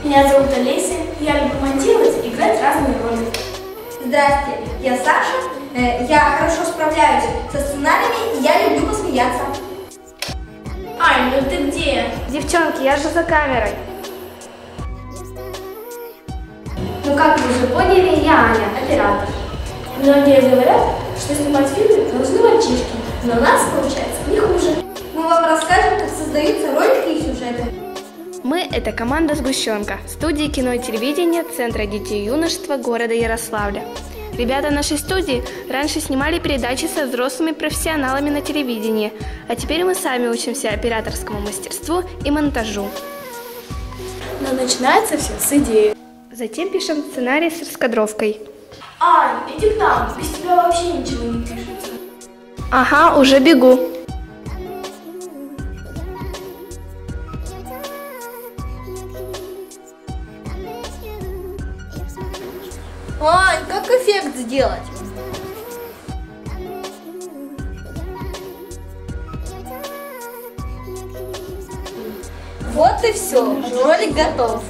Меня зовут Олеся, я люблю монтировать и играть разные роли. Здрасте, я Саша, я хорошо справляюсь со сценариями и я люблю посмеяться. Ань, ну ты где? Девчонки, я же за камерой. Ну как вы уже поняли, я Аня, оператор. Многие говорят, что снимать фильмы должны мальчишки, но у нас получается не хуже. Мы вам расскажем, как создаются ролики и сюжеты. Мы – это команда «Сгущенка» студии кино и телевидения Центра детей и юношества города Ярославля. Ребята нашей студии раньше снимали передачи со взрослыми профессионалами на телевидении, а теперь мы сами учимся операторскому мастерству и монтажу. Но начинается все с идеи. Затем пишем сценарий с раскадровкой. Ань, иди к нам, без тебя вообще ничего не пишется. Ага, уже бегу. Ань, как эффект сделать? Вот и все, ролик готов.